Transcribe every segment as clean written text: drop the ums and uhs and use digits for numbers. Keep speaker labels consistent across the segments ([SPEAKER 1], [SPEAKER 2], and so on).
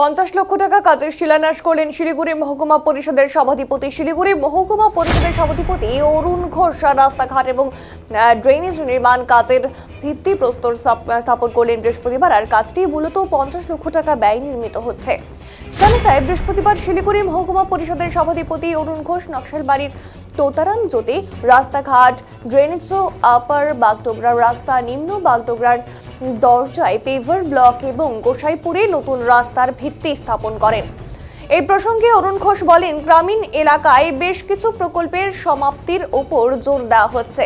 [SPEAKER 1] 50 লক্ষ টাকা কাজের শিলান্যাস করলেন শিলিগুড়ি মহকুমা পরিষদের সভাধিপতি। শিলিগুড়ি মহকুমা পরিষদের সভাধিপতি অরুণ ঘোষ রাস্তাঘাট এবং ড্রেনেজ নির্মাণ কাজের ভিত্তিপ্রস্তর স্থাপন করলেন বৃহস্পতিবার। আর কাজটি মূলত 50 লক্ষ টাকা ব্যয় নির্মিত হচ্ছে। জানা যায়, বৃহস্পতিবার শিলিগুড়ি মহকুমা পরিষদের সভাধিপতি অরুণ ঘোষ নকশালবাড়ির তোতারাম জ্যোতি রাস্তাঘাট, ড্রেনেজ আপার বাগডোগরা রাস্তা, নিম্ন বাগডোগরার দরজায় পেভার ব্লক এবং গোসাইপুরে নতুন রাস্তার ভিত্তি স্থাপন করেন। এই প্রসঙ্গে অরুণ ঘোষ বলেন, গ্রামীণ এলাকায় বেশ কিছু প্রকল্পের সমাপ্তির ওপর জোর দেওয়া হচ্ছে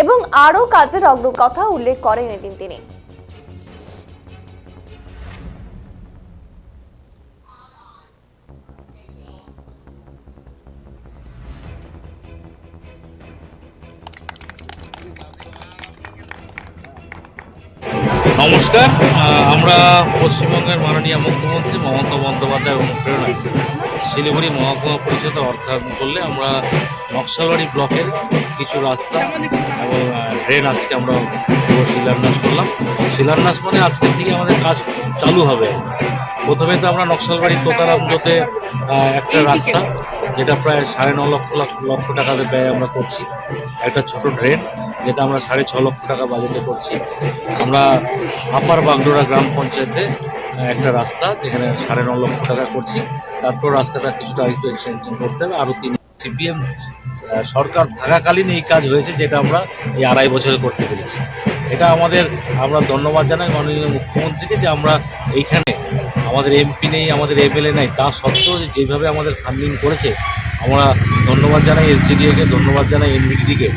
[SPEAKER 1] এবং আরও কাজের অগ্রগতি উল্লেখ করেন তিনি।
[SPEAKER 2] নমস্কার, আমরা পশ্চিমবঙ্গের মাননীয় মুখ্যমন্ত্রী মমতা বন্দ্যোপাধ্যায় অনুপ্রেরণায় শিলিগুড়ি মহকুমা পরিষদে অর্থায়ন করলে আমরা নকশালবাড়ি ব্লকের কিছু রাস্তা এবং ড্রেন আজকে আমরা শিলান্যাস করলাম। শিলান্যাস মানে আজকের থেকে আমাদের কাজ চালু হবে। প্রথমে তো আমরা নকশালবাড়ি তোতারাম জোতে একটা রাস্তা, যেটা প্রায় 9.5 লক্ষ টাকার ব্যয় আমরা করছি। একটা ছোট ড্রেন, যেটা আমরা 6.5 লক্ষ টাকা বাজেটে করছি। আমরা আপার বাগডোরা গ্রাম পঞ্চায়েতে একটা রাস্তা, যেখানে 9.5 লক্ষ টাকা করছি। তারপর রাস্তাটা কিছুটা আরেকটু এক্সটেনশন করতে হবে। আরও 3 সিপিএম সরকার থাকাকালীন এই কাজ হয়েছে, যেটা আমরা এই 2.5 বছরে করতে পেরেছি। এটা আমরা ধন্যবাদ জানাই মাননীয় মুখ্যমন্ত্রীকে, যে আমরা এইখানে আমাদের এমপি নেই, আমাদের এমএলএ নেই, তা সত্ত্বেও যেভাবে আমাদের ফান্ডিং করেছে, আমরা ধন্যবাদ জানাই এলসিডিএকে, ধন্যবাদ জানাই এনভিডিকে।